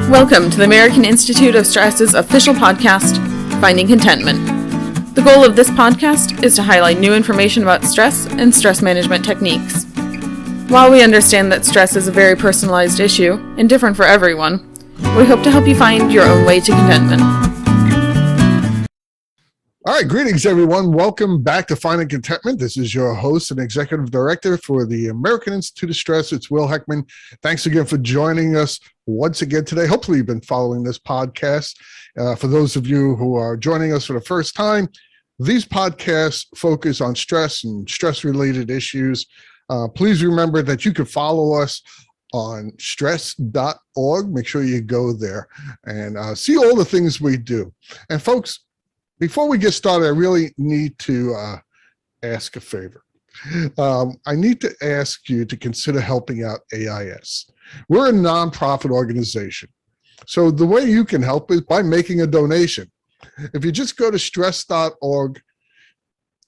Welcome to the American Institute of Stress's official podcast, Finding Contentment. The goal of this podcast is to highlight new information about stress and stress management techniques. While we understand that stress is a very personalized issue and different for everyone, we hope to help you find your own way to contentment. All right, greetings, everyone. Welcome back to Finding Contentment. This is your host and executive director for the American Institute of Stress. It's Will Heckman. Thanks again for joining us once again today. Hopefully, you've been following this podcast. For those of you who are joining us for the first time, these podcasts focus on stress and stress-related issues. Please remember that you can follow us on stress.org. Make sure you go there and see all the things we do. And folks, before we get started, I really need to ask a favor. I need to ask you to consider helping out AIS. We're a nonprofit organization. So the way you can help is by making a donation. If you just go to stress.org,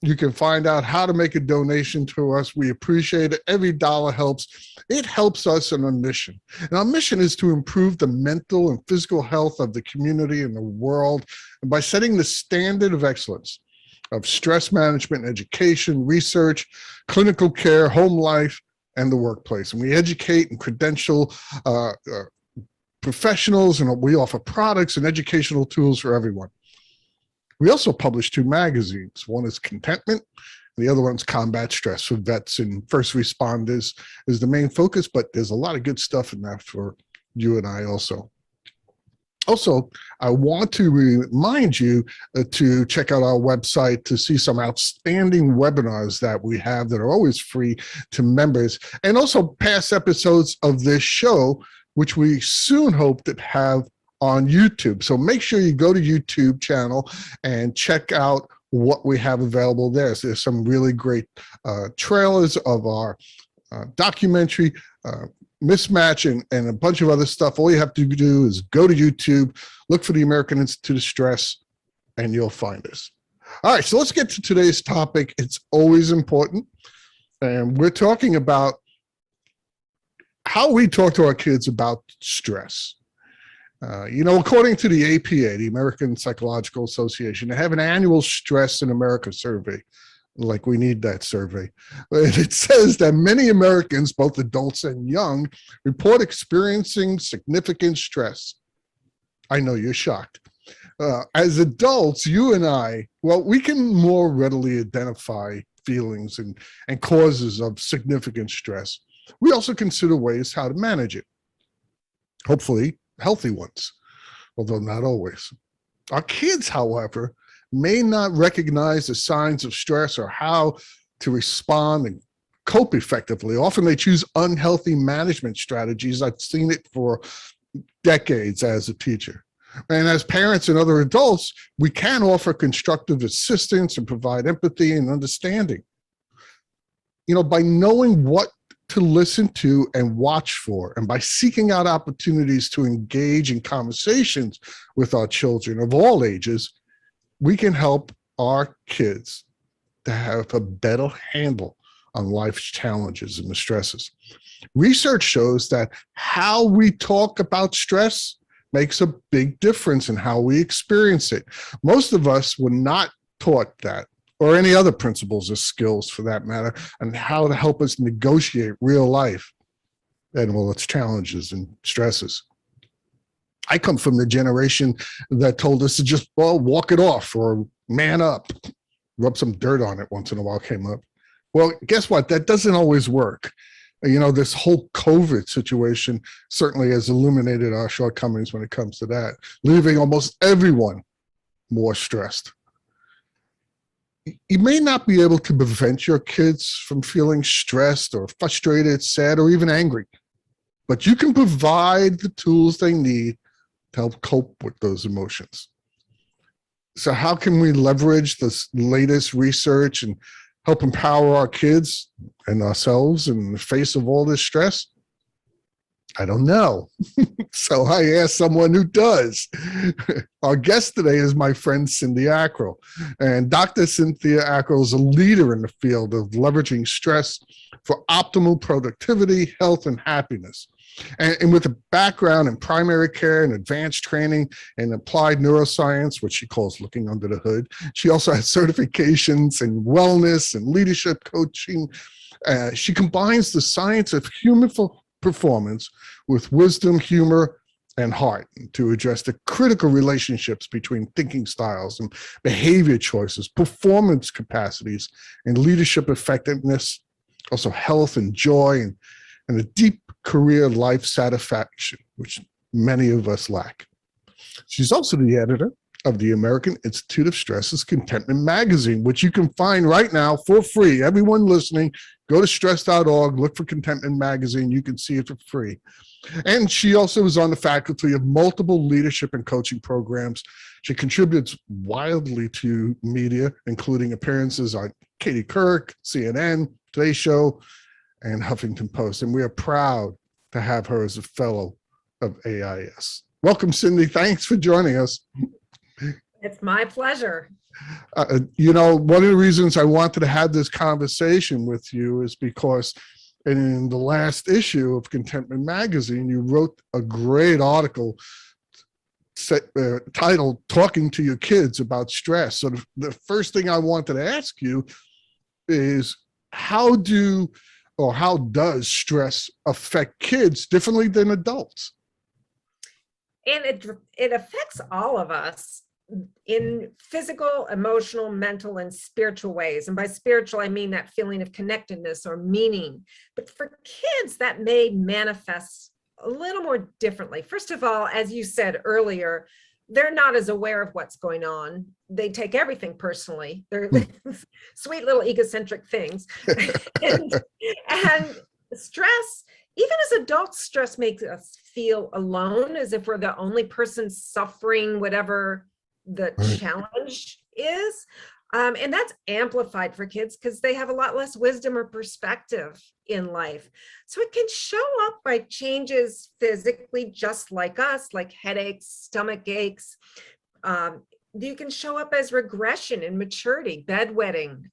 you can find out how to make a donation to us. We appreciate it. Every dollar helps. It helps us in our mission. And our mission is to improve the mental and physical health of the community and the world by setting the standard of excellence of stress management, education, research, clinical care, home life, and the workplace. And we educate and credential professionals, and we offer products and educational tools for everyone. We also publish 2 magazines. One is Contentment, and the other one's Combat Stress for vets and first responders is the main focus, but there's a lot of good stuff in that for you and I also. Also, I want to remind you to check out our website to see some outstanding webinars that we have that are always free to members, and also past episodes of this show, which we soon hope to have on YouTube. So make sure you go to YouTube channel and check out what we have available there. So there's some really great trailers of our documentary, Mismatch, and a bunch of other stuff. All you have to do is go to YouTube, look for the American Institute of Stress, and you'll find us. All right, so let's get to today's topic. It's always important. And we're talking about how we talk to our kids about stress. According to the APA, the American Psychological Association, they have an annual Stress in America survey. Like, we need that survey. And it says that many Americans, both adults and young, report experiencing significant stress. I know you're shocked. As adults, you and I, we can more readily identify feelings and causes of significant stress. We also consider ways how to manage it. Hopefully, healthy ones, although not always. Our kids, however, may not recognize the signs of stress or how to respond and cope effectively. Often they choose unhealthy management strategies. I've seen it for decades as a teacher. And as parents and other adults, we can offer constructive assistance and provide empathy and understanding. By knowing what to listen to and watch for, and by seeking out opportunities to engage in conversations with our children of all ages, we can help our kids to have a better handle on life's challenges and the stresses. Research shows that how we talk about stress makes a big difference in how we experience it. Most of us were not taught that, or any other principles or skills for that matter, and how to help us negotiate real life and its challenges and stresses. I come from the generation that told us to just, walk it off or man up, rub some dirt on it once in a while came up. Well, guess what? That doesn't always work. This whole COVID situation certainly has illuminated our shortcomings when it comes to that, leaving almost everyone more stressed. You may not be able to prevent your kids from feeling stressed or frustrated, sad, or even angry, but you can provide the tools they need to help cope with those emotions. So how can we leverage this latest research and help empower our kids and ourselves in the face of all this stress? I don't know. So I asked someone who does. Our guest today is my friend Cynthia Ackrill. And Dr. Cynthia Ackrill is a leader in the field of leveraging stress for optimal productivity, health, and happiness. And with a background in primary care and advanced training in applied neuroscience, which she calls looking under the hood, she also has certifications in wellness and leadership coaching. She combines the science of human performance with wisdom, humor, and heart to address the critical relationships between thinking styles and behavior choices, performance capacities, and leadership effectiveness, also health and joy, and a deep career life satisfaction, which many of us lack. She's also the editor of the American Institute of Stress's Contentment magazine, which you can find right now for free. Everyone listening, go to stress.org, look for Contentment magazine. You can see it for free. And she also is on the faculty of multiple leadership and coaching programs. She contributes widely to media, including appearances on Katie Couric, CNN, Today Show, and Huffington Post. And we are proud to have her as a fellow of AIS. Welcome, Cindy. Thanks for joining us. It's my pleasure. One of the reasons I wanted to have this conversation with you is because in the last issue of Contentment magazine, you wrote a great article titled Talking to Your Kids About Stress. So the first thing I wanted to ask you is how does stress affect kids differently than adults? And it affects all of us in physical, emotional, mental, and spiritual ways. And by spiritual, I mean that feeling of connectedness or meaning. But for kids, that may manifest a little more differently. First of all, as you said earlier, they're not as aware of what's going on. They take everything personally. They're sweet little egocentric things. and stress, even as adults, stress makes us feel alone, as if we're the only person suffering whatever the challenge is. And that's amplified for kids because they have a lot less wisdom or perspective in life. So it can show up by changes physically, just like us, like headaches, stomach aches. You can show up as regression in maturity, bedwetting,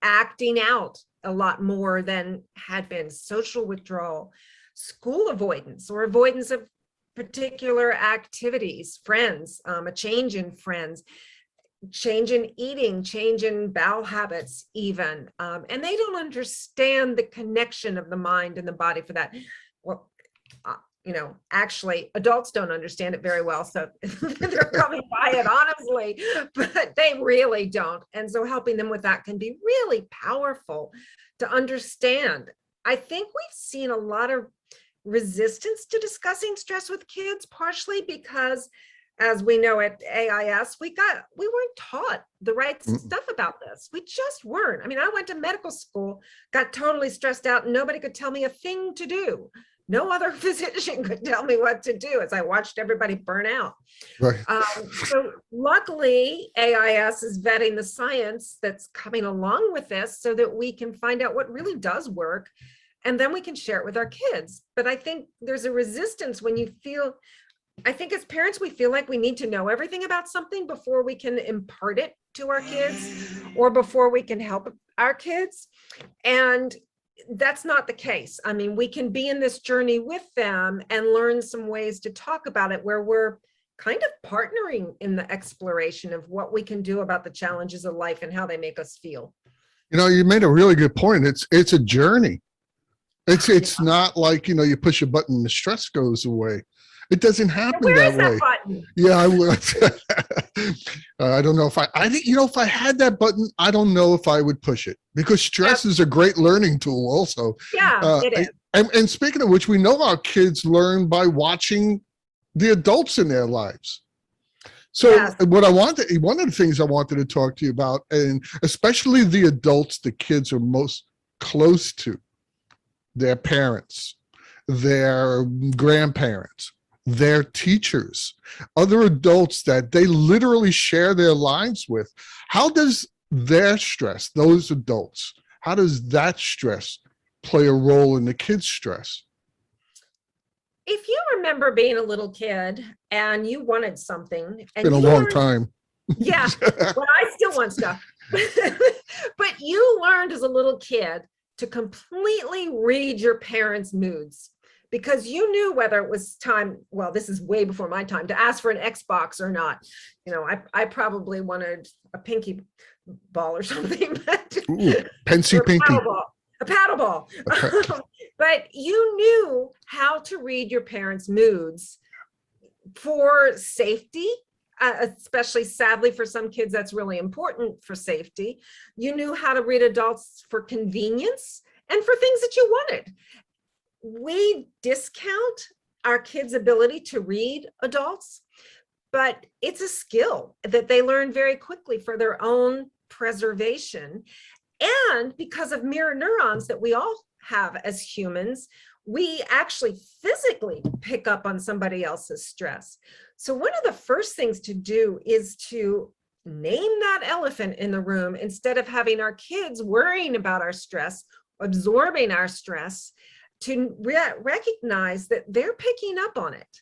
acting out a lot more than had been, social withdrawal, school avoidance, or avoidance of particular activities, friends, a change in friends, change in eating, change in bowel habits even. And they don't understand the connection of the mind and the body for that. Well, actually adults don't understand it very well. So they're coming by it honestly, but they really don't. And so helping them with that can be really powerful to understand. I think we've seen a lot of resistance to discussing stress with kids, partially because, as we know at AIS, we weren't taught the right stuff about this. We just weren't. I mean, I went to medical school, got totally stressed out, and nobody could tell me a thing to do. No other physician could tell me what to do as I watched everybody burn out. Right. So luckily, AIS is vetting the science that's coming along with this so that we can find out what really does work, and then we can share it with our kids. But I think there's a resistance when I think as parents, we feel like we need to know everything about something before we can impart it to our kids or before we can help our kids. And that's not the case. I mean, we can be in this journey with them and learn some ways to talk about it where we're kind of partnering in the exploration of what we can do about the challenges of life and how they make us feel. You made a really good point. It's a journey. It's not like, you push a button and the stress goes away. It doesn't happen that way. Button? Yeah, I would. I don't know if if I had that button, I don't know if I would push it, because stress is a great learning tool also. Yeah, it is. And speaking of which, we know our kids learn by watching the adults in their lives. So one of the things I wanted to talk to you about, and especially the adults the kids are most close to, their parents, their grandparents, their teachers, other adults that they literally share their lives with. How does their stress, those adults, how does that stress play a role in the kids' stress? if you remember being a little kid and you wanted something, and Been a you long learned, time. yeah, well, I still want stuff. But you learned as a little kid to completely read your parents' moods, because you knew whether it was time, well, this is way before my time, to ask for an Xbox or not. I probably wanted a pinky ball or something, but Ooh, Pensy or Pinky. a paddle ball. But you knew how to read your parents' moods for safety, especially sadly for some kids, that's really important for safety. You knew how to read adults for convenience and for things that you wanted. We discount our kids' ability to read adults, but it's a skill that they learn very quickly for their own preservation. And because of mirror neurons that we all have as humans, we actually physically pick up on somebody else's stress. So one of the first things to do is to name that elephant in the room, instead of having our kids worrying about our stress, absorbing our stress, to recognize that they're picking up on it.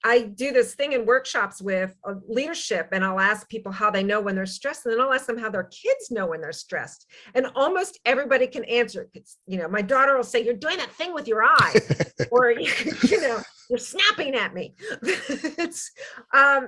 I do this thing in workshops with leadership, and I'll ask people how they know when they're stressed, and then I'll ask them how their kids know when they're stressed. And almost everybody can answer. My daughter will say, "You're doing that thing with your eye," or "You're snapping at me." Our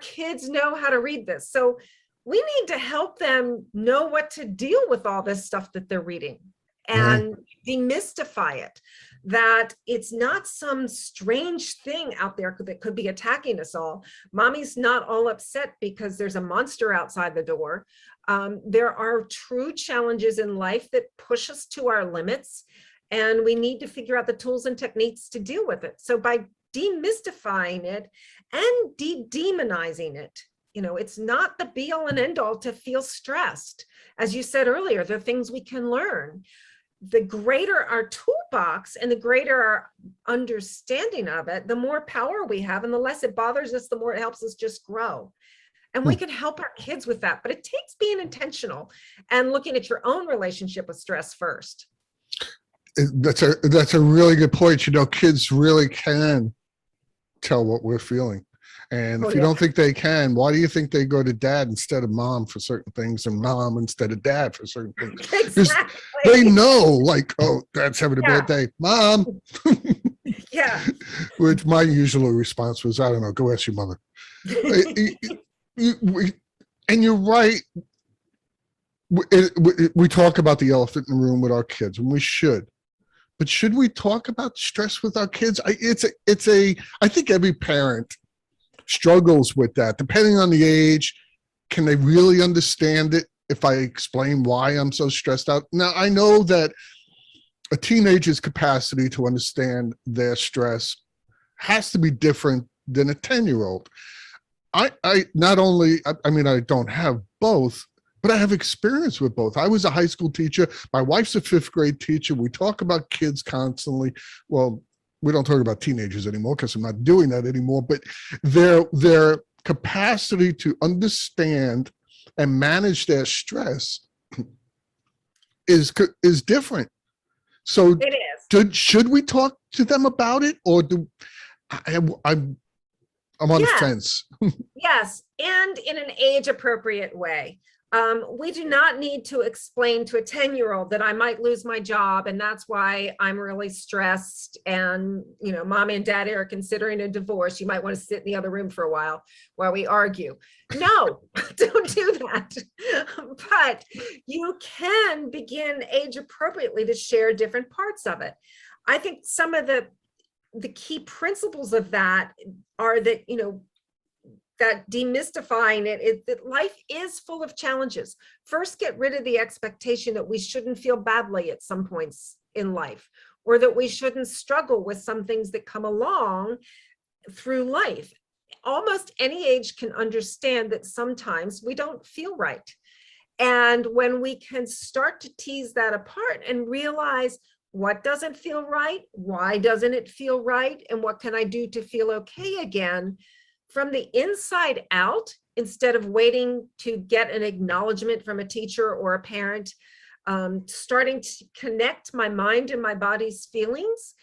kids know how to read this. So we need to help them know what to deal with all this stuff that they're reading, and demystify it, that it's not some strange thing out there that could be attacking us all. Mommy's not all upset because there's a monster outside the door. There are true challenges in life that push us to our limits, and we need to figure out the tools and techniques to deal with it. So by demystifying it and demonizing it, it's not the be all and end all to feel stressed. As you said earlier, there are things we can learn. The greater our toolbox and the greater our understanding of it, the more power we have, and the less it bothers us, the more it helps us just grow. And we can help our kids with that, but it takes being intentional and looking at your own relationship with stress first. That's a really good point. Kids really can tell what we're feeling. And if you don't think they can, why do you think they go to dad instead of mom for certain things, and mom instead of dad for certain things? Exactly. They know, like, oh, dad's having a bad day. Mom. Yeah. Which my usual response was, I don't know, go ask your mother. And you're right. We talk about the elephant in the room with our kids, and we should. But should we talk about stress with our kids? I think every parent struggles with that, depending on the age. Can they really understand it if I explain why I'm so stressed out? Now, I know that a teenager's capacity to understand their stress has to be different than a 10-year-old. I don't have both, but I have experience with both. I was a high school teacher. My wife's a 5th grade teacher. We talk about kids constantly. Well, we don't talk about teenagers anymore because I'm not doing that anymore, but their capacity to understand and manage their stress is different. So it is. Should we talk to them about it, or I'm on the fence? Yes, and in an age appropriate way. We do not need to explain to a 10-year-old that I might lose my job, and that's why I'm really stressed, and mommy and daddy are considering a divorce. You might want to sit in the other room for a while we argue. No, don't do that. But you can begin age appropriately to share different parts of it. I think some of the key principles of that are that that demystifying it is that life is full of challenges. First, get rid of the expectation that we shouldn't feel badly at some points in life, or that we shouldn't struggle with some things that come along through life. Almost any age can understand that sometimes we don't feel right. And when we can start to tease that apart and realize what doesn't feel right, why doesn't it feel right, and what can I do to feel okay again, from the inside out, instead of waiting to get an acknowledgement from a teacher or a parent, starting to connect my mind and my body's feelings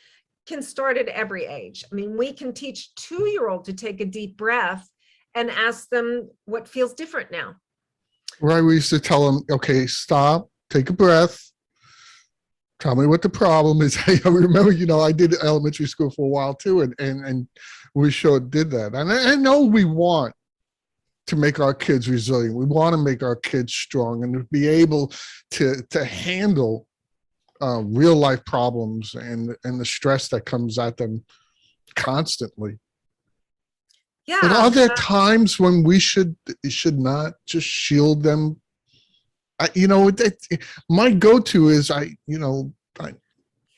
can start at every age. I mean, we can teach 2-year-old to take a deep breath and ask them what feels different now. Right. We used to tell them, okay, stop, take a breath. Tell me what the problem is. I remember, I did elementary school for a while too, and we sure did that. And I know we want to make our kids resilient. We want to make our kids strong and to be able to handle real life problems and the stress that comes at them constantly. Yeah. But are there times when we should not just shield them? My go-to is I don't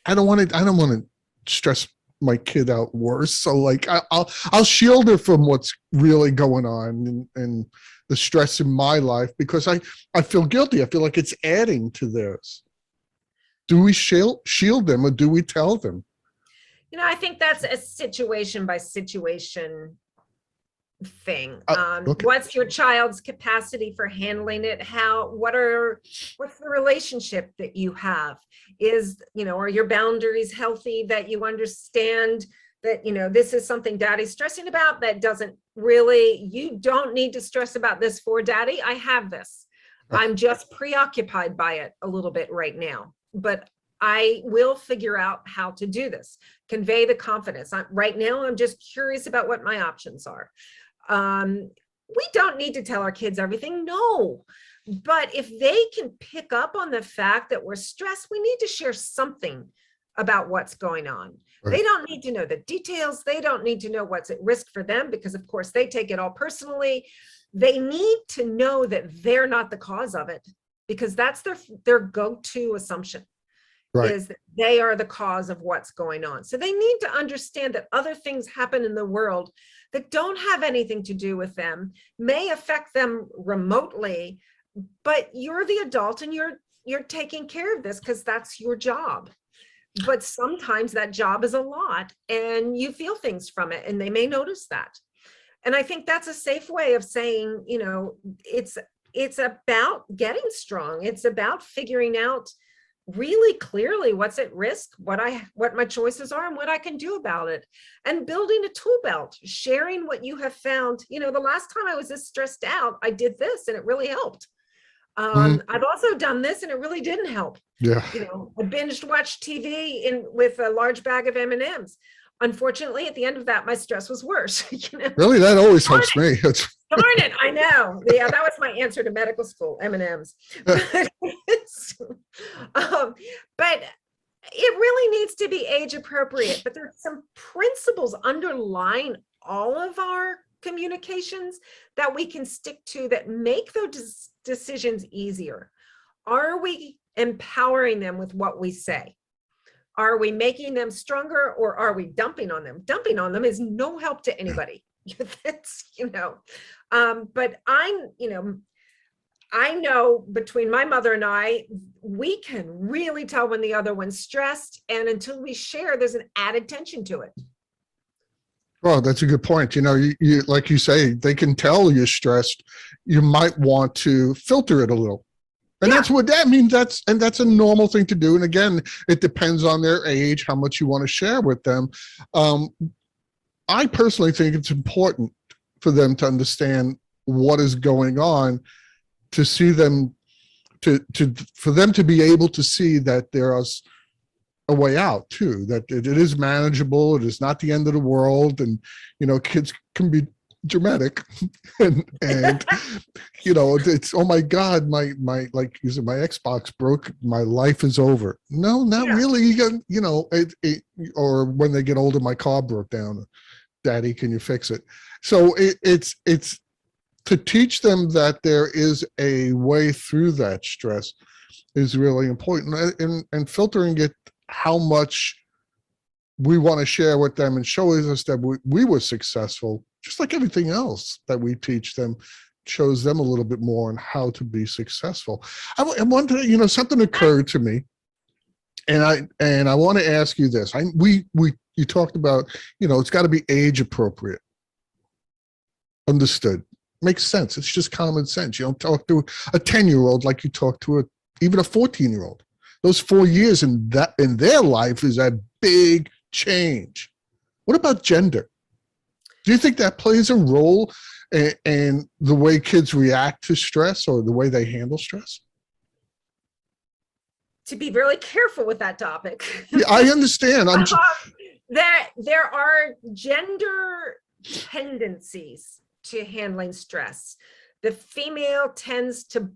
want to stress my kid out worse. So like I'll shield her from what's really going on and the stress in my life because I feel guilty. I feel like it's adding to theirs. Do we shield them or do we tell them? I think that's a situation by situation thing. Okay. What's your child's capacity for handling it? What's the relationship that you have? Are your boundaries healthy, that you understand that, this is something daddy's stressing about that you don't need to stress about this for daddy. I have this. I'm just preoccupied by it a little bit right now, but I will figure out how to do this. Convey the confidence. Right now, I'm just curious about what my options are. We don't need to tell our kids everything, no. But if they can pick up on the fact that we're stressed, we need to share something about what's going on. Right. They don't need to know the details. They don't need to know what's at risk for them because, of course, they take it all personally. They need to know that they're not the cause of it because that's their go-to assumption. Right. Is that they are the cause of what's going on. So they need to understand that other things happen in the world that don't have anything to do with them, may affect them remotely, but you're the adult and you're taking care of this because that's your job. But sometimes that job is a lot and you feel things from it and they may notice that. And I think that's a safe way of saying, it's about getting strong. It's about figuring out really clearly what's at risk, what my choices are and what I can do about it, and building a tool belt, sharing what you have found. The last time I was this stressed out, I did this and it really helped. I've also done this and it really didn't help. Yeah. I binged watched TV with a large bag of M&Ms. Unfortunately, at the end of that, my stress was worse. Really, that always helps me. Darn it, I know. Yeah, that was my answer to medical school, M&Ms. But it really needs to be age appropriate. But there's some principles underlying all of our communications that we can stick to that make those decisions easier. Are we empowering them with what we say? Are we making them stronger or are we dumping on them? Dumping on them is no help to anybody. That's, but I know between my mother and I, we can really tell when the other one's stressed, and until we share, there's an added tension to it. Well, that's a good point. You like you say, they can tell you're stressed. You might want to filter it a little. And that's what that means. That's a normal thing to do. And again, it depends on their age, how much you want to share with them. I personally think it's important for them to understand what is going on, to see them, for them to be able to see that there is a way out too, that it is manageable. It is not the end of the world. And, kids can be dramatic and it's, oh my God, my like you said, my Xbox broke, my life is over. No, not really. You got, or when they get older, my car broke down. Daddy, can you fix it? So it's to teach them that there is a way through that stress is really important, and filtering it, how much we want to share with them and showing us that we were successful, just like everything else that we teach them shows them a little bit more on how to be successful. I wonder, something occurred to me, and I want to ask you this. You talked about, it's got to be age appropriate. Understood. Makes sense. It's just common sense. You don't talk to a 10-year-old like you talk to even a 14-year-old. Those 4 years in their life is a big change. What about gender? Do you think that plays a role in the way kids react to stress or the way they handle stress? To be really careful with that topic. Yeah, I understand. There are gender tendencies to handling stress. The female tends to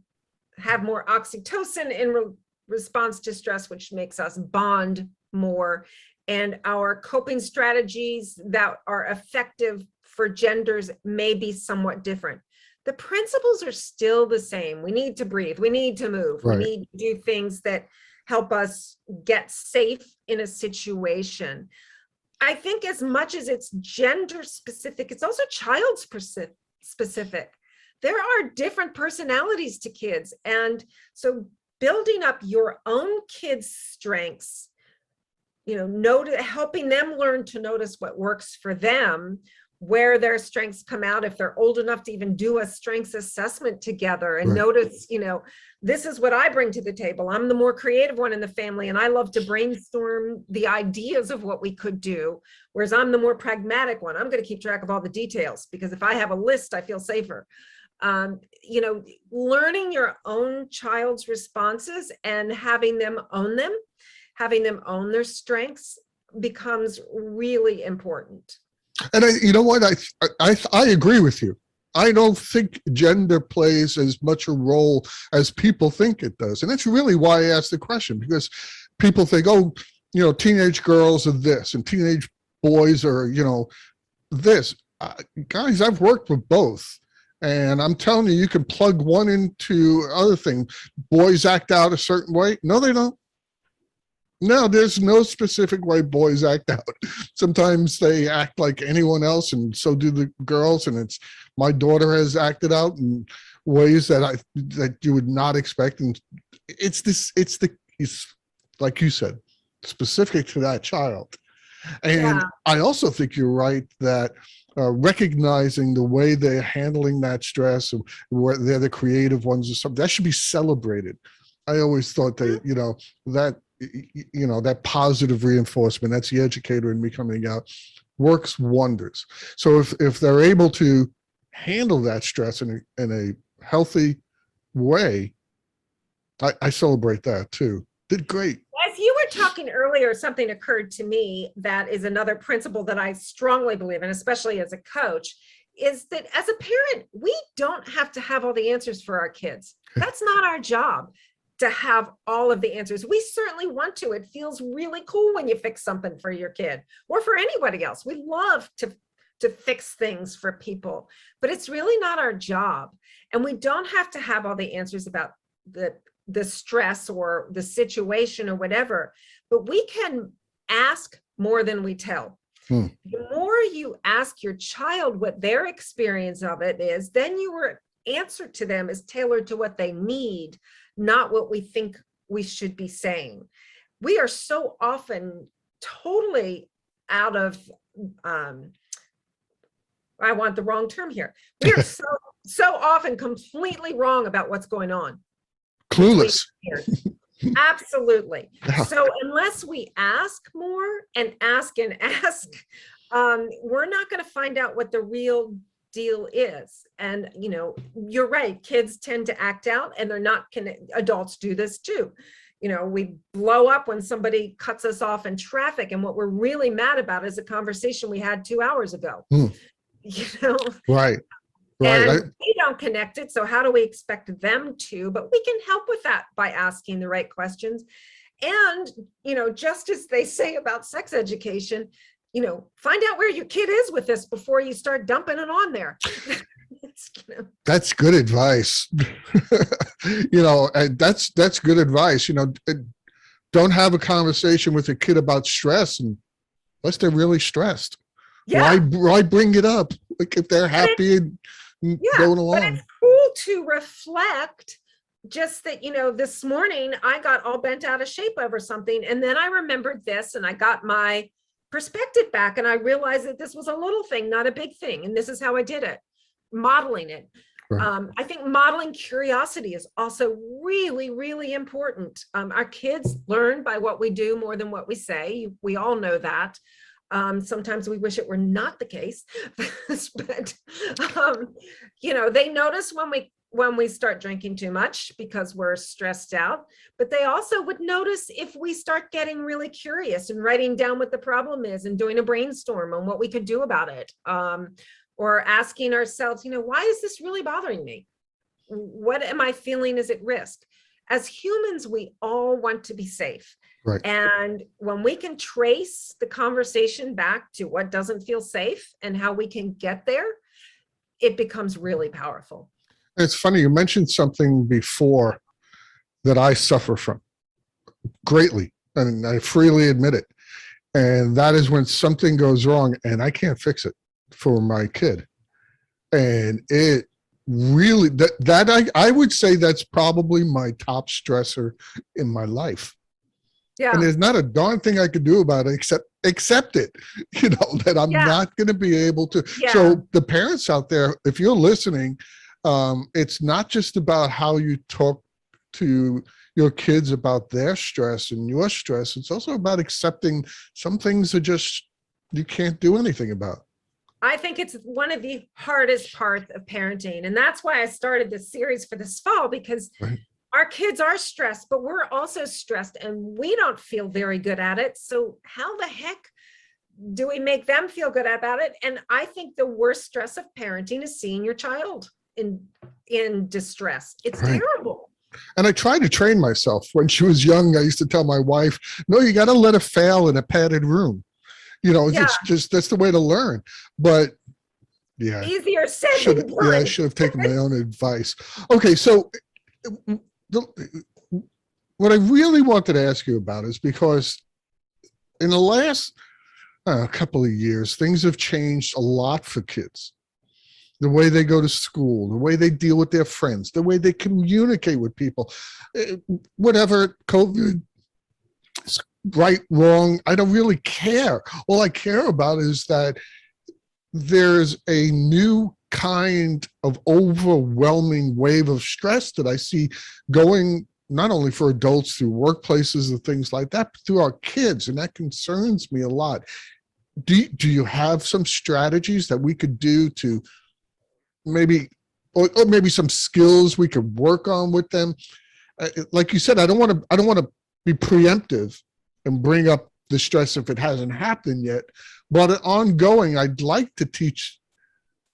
have more oxytocin in response to stress, which makes us bond more. And our coping strategies that are effective for genders may be somewhat different. The principles are still the same. We need to breathe. We need to move. Right. We need to do things that help us get safe in a situation. I think as much as it's gender specific, it's also child specific. There are different personalities to kids. And so building up your own kids' strengths, helping them learn to notice what works for them, where their strengths come out, if they're old enough to even do a strengths assessment together and notice, this is what I bring to the table. I'm the more creative one in the family, and I love to brainstorm the ideas of what we could do, whereas I'm the more pragmatic one. I'm going to keep track of all the details, because if I have a list, I feel safer. Learning your own child's responses and having them own their strengths becomes really important. And you know what? I agree with you. I don't think gender plays as much a role as people think it does. And that's really why I asked the question, because people think, teenage girls are this and teenage boys are, this. Guys, I've worked with both. And I'm telling you, you can plug one into other thing. Boys act out a certain way. No, they don't. No, there's no specific way boys act out. Sometimes they act like anyone else, and so do the girls. And my daughter has acted out in ways that you would not expect. And it's like you said, specific to that child. And I also think you're right that recognizing the way they're handling that stress, and where they're the creative ones or something, that should be celebrated. I always thought that that positive reinforcement, that's the educator in me coming out, works wonders. So if they're able to handle that stress in a healthy way, I celebrate that too. Did great. As you were talking earlier, something occurred to me that is another principle that I strongly believe in, especially as a coach, is that as a parent, we don't have to have all the answers for our kids. That's not our job, to have all of the answers. We certainly want to. It feels really cool when you fix something for your kid or for anybody else. We love to fix things for people, but it's really not our job. And we don't have to have all the answers about the stress or the situation or whatever, but we can ask more than we tell. The more you ask your child what their experience of it is, then your answer to them is tailored to what they need, not what we think we should be saying. We are so often totally out of, I want the wrong term here. We are so often completely wrong about what's going on. Clueless. Absolutely. So unless we ask more and ask, we're not going to find out what the real deal is. And you're right, kids tend to act out, and they're not adults do this too. We blow up when somebody cuts us off in traffic, and what we're really mad about is a conversation we had 2 hours ago. Right. And they don't connect it, so how do we expect them to? But we can help with that by asking the right questions. And just as they say about sex education, find out where your kid is with this before you start dumping it on there. That's good advice. And that's good advice. Don't have a conversation with a kid about stress unless they're really stressed. Why bring it up? Like, if they're happy and going along. But it's cool to reflect. Just that, this morning I got all bent out of shape over something, and then I remembered this, and I got my perspective back, and I realized that this was a little thing, not a big thing, and this is how I did it, modeling it. Right. I think modeling curiosity is also really, really important. Our kids learn by what we do more than what we say. We all know that. Sometimes we wish it were not the case, but they notice when we start drinking too much because we're stressed out, but they also would notice if we start getting really curious and writing down what the problem is and doing a brainstorm on what we could do about it. Or asking ourselves, why is this really bothering me? What am I feeling is at risk? As humans, we all want to be safe. Right. And when we can trace the conversation back to what doesn't feel safe and how we can get there, it becomes really powerful. It's funny, you mentioned something before that I suffer from greatly, and I freely admit it. And that is when something goes wrong and I can't fix it for my kid. And it really, I would say that's probably my top stressor in my life. Yeah. And there's not a darn thing I could do about it except accept it, that I'm not going to be able to. Yeah. So the parents out there, if you're listening, it's not just about how you talk to your kids about their stress and your stress. It's also about accepting some things are just, you can't do anything about. I think it's one of the hardest parts of parenting. And that's why I started this series for this fall, because our kids are stressed, but we're also stressed and we don't feel very good at it. So how the heck do we make them feel good about it? And I think the worst stress of parenting is seeing your child in distress. It's terrible. And I tried to train myself. When she was young, I used to tell my wife, no, you got to let her fail in a padded room. It's just, that's the way to learn. But yeah, easier said than done. Yeah, I should have taken my own advice. Okay, so what I really wanted to ask you about is because in the last couple of years, things have changed a lot for kids. The way they go to school, the way they deal with their friends, the way they communicate with people, whatever, COVID, right, wrong, I don't really care. All I care about is that there's a new kind of overwhelming wave of stress that I see going not only for adults through workplaces and things like that, but through our kids, and that concerns me a lot. Do you have some strategies that we could do to maybe, or maybe some skills we could work on with them? Like you said, I don't want to be preemptive and bring up the stress if it hasn't happened yet, but ongoing, I'd like to teach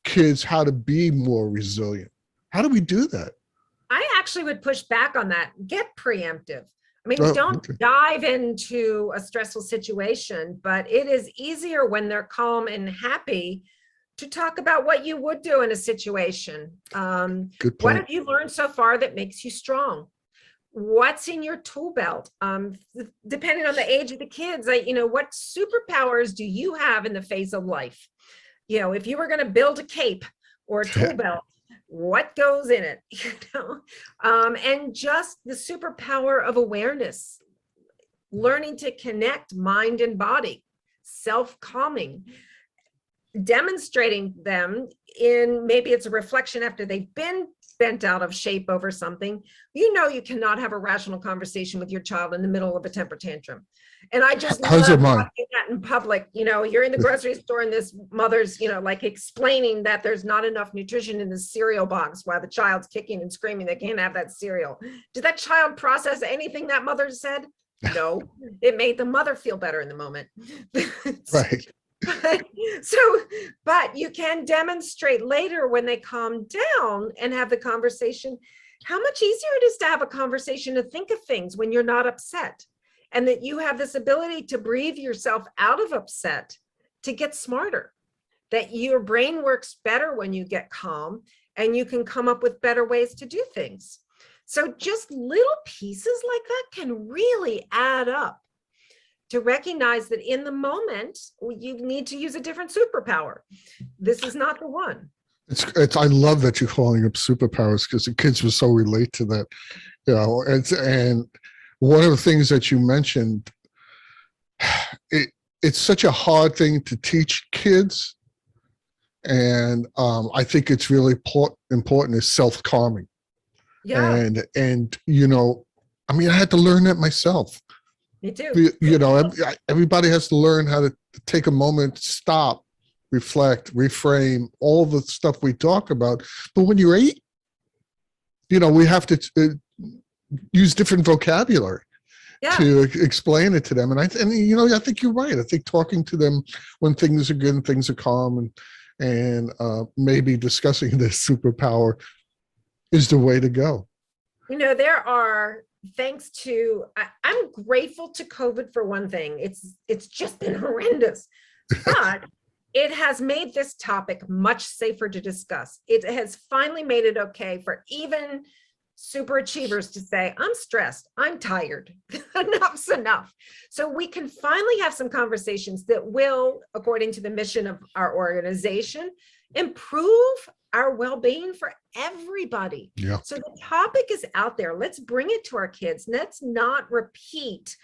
kids how to be more resilient. How do we do that? I actually would push back on that. Get preemptive. I mean, don't dive into a stressful situation, but it is easier when they're calm and happy to talk about what you would do in a situation. Good point. What have you learned so far that makes you strong? What's in your tool belt? Depending on the age of the kids, what superpowers do you have in the face of life? If you were going to build a cape or a tool belt, what goes in it? And just the superpower of awareness, learning to connect mind and body, self-calming, demonstrating them in, maybe it's a reflection after they've been bent out of shape over something. You cannot have a rational conversation with your child in the middle of a temper tantrum. And I just love watching that in public. You're in the grocery store and this mother's, explaining that there's not enough nutrition in the cereal box while the child's kicking and screaming they can't have that cereal. Did that child process anything that mother said? No. It made the mother feel better in the moment. Right. But you can demonstrate later when they calm down and have the conversation, how much easier it is to have a conversation, to think of things when you're not upset, and that you have this ability to breathe yourself out of upset, to get smarter, that your brain works better when you get calm and you can come up with better ways to do things. So just little pieces like that can really add up to recognize that in the moment, you need to use a different superpower. This is not the one. I love that you're calling them superpowers, because the kids will so relate to that. And one of the things that you mentioned, it's such a hard thing to teach kids, And I think it's really important is self-calming. Yeah, And you know, I mean, I had to learn that myself. me too. You know, everybody has to learn how to take a moment, stop, reflect, reframe, all the stuff we talk about. But when you're 8, you know, we have to use different vocabulary Yeah. to explain it to them. And you know, I think you're right. I think talking to them when things are good and things are calm, and maybe discussing this superpower is the way to go. You know, there are, thanks to, I'm grateful to COVID for one thing. It's just been horrendous, but it has made this topic much safer to discuss. It has finally made it okay for even super achievers to say, I'm stressed, I'm tired, enough's enough. So we can finally have some conversations that will, according to the mission of our organization, improve our well-being for everybody. Yeah. So the topic is out there. Let's bring it to our kids. Let's not repeat,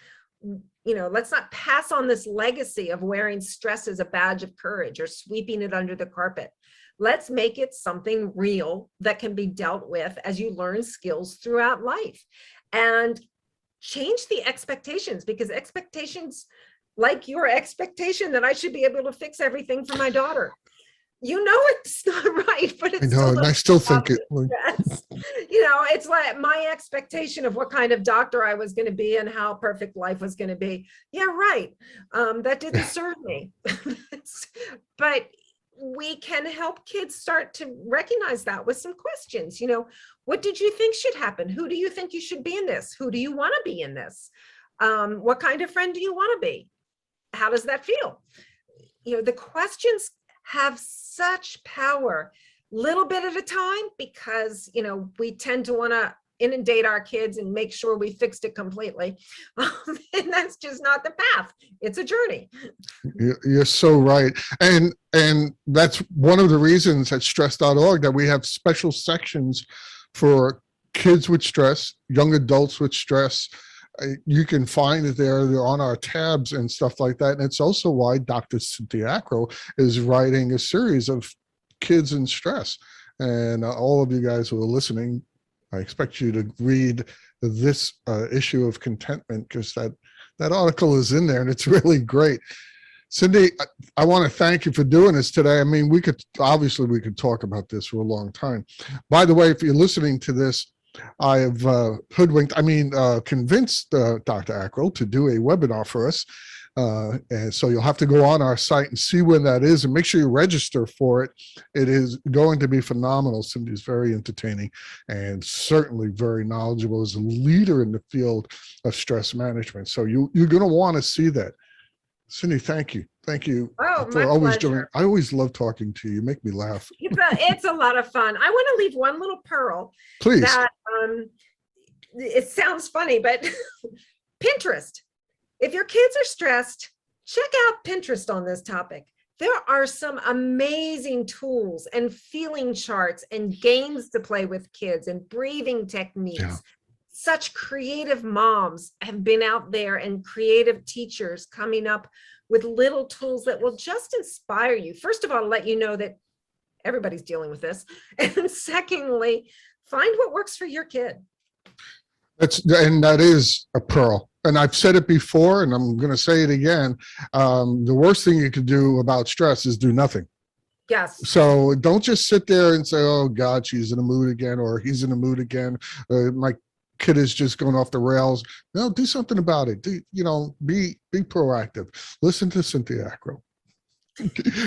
you know, let's not pass on this legacy of wearing stress as a badge of courage or sweeping it under the carpet. Let's make it something real that can be dealt with as you learn skills throughout life, and change the expectations, because expectations, like your expectation that I should be able to fix everything for my daughter, you know, it's not right, but it's I know, and I still think it. yes. You know, it's like my expectation of what kind of doctor I was going to be and how perfect life was going to be. Yeah, right. That didn't serve me. But we can help kids start to recognize that with some questions. You know, what did you think should happen? Who do you think you should be in this? Who do you want to be in this? What kind of friend do you want to be? How does that feel? You know, the questions have such power, little bit at a time, because, you know, we tend to want to inundate our kids and make sure we fixed it completely. And that's just not the path. It's a journey. You're so right. And that's one of the reasons at stress.org that we have special sections for kids with stress, young adults with stress. You can find it there. They're on our tabs and stuff like that. And it's also why Dr. Cynthia Ackrill is writing a series of kids in stress. And all of you guys who are listening, I expect you to read this issue of Contentment, because that article is in there and it's really great. Cindy, I want to thank you for doing this today. I mean, we could talk about this for a long time. By the way, if you're listening to this, I have convinced Dr. Ackrill to do a webinar for us. And so you'll have to go on our site and see when that is, and make sure you register for it. It is going to be phenomenal. Cindy's very entertaining and certainly very knowledgeable as a leader in the field of stress management. So you're going to want to see that. Cindy, thank you. Thank you for always doing. I always love talking to you. You make me laugh. It's a lot of fun. I want to leave one little pearl. Please. That it sounds funny, but Pinterest. If your kids are stressed, check out Pinterest on this topic. There are some amazing tools and feeling charts and games to play with kids and breathing techniques. Yeah. Such creative moms have been out there, and creative teachers coming up with little tools that will just inspire you. First of all, let you know that everybody's dealing with this. And secondly, find what works for your kid. That is a pearl. And I've said it before, and I'm going to say it again. The worst thing you could do about stress is do nothing. Yes. So don't just sit there and say, oh God, she's in a mood again, or he's in a mood again. My kid is just going off the rails. No, do something about it. Be proactive. Listen to Cynthia Ackrill.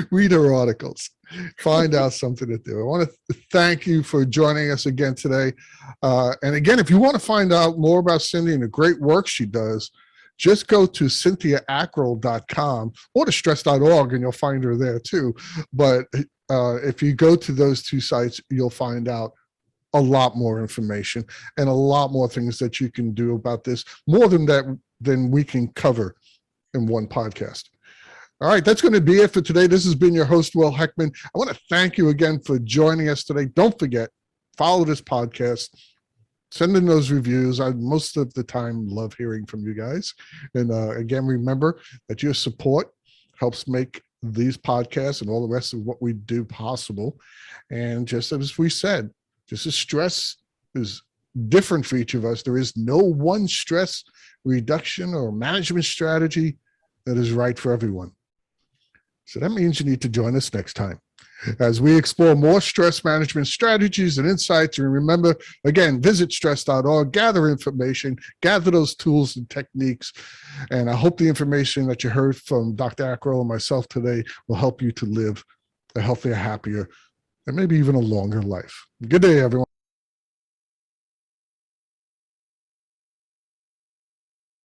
Read her articles. Find out something to do. I want to thank you for joining us again today. And again, if you want to find out more about Cindy and the great work she does, just go to cynthiaackrill.com or to stress.org and you'll find her there too. But if you go to those two sites, you'll find out a lot more information and a lot more things that you can do about this, more than we can cover in one podcast. All right, that's going to be it for today. This has been your host, Will Heckman. I want to thank you again for joining us today. Don't forget, follow this podcast. Send in those reviews. I most of the time love hearing from you guys. And again, remember that your support helps make these podcasts and all the rest of what we do possible. And just as we said, just as stress is different for each of us, there is no one stress reduction or management strategy that is right for everyone. So that means you need to join us next time as we explore more stress management strategies and insights. And remember, again, visit stress.org, gather information, gather those tools and techniques. And I hope the information that you heard from Dr. Ackrill and myself today will help you to live a healthier, happier, and maybe even a longer life. Good day, everyone.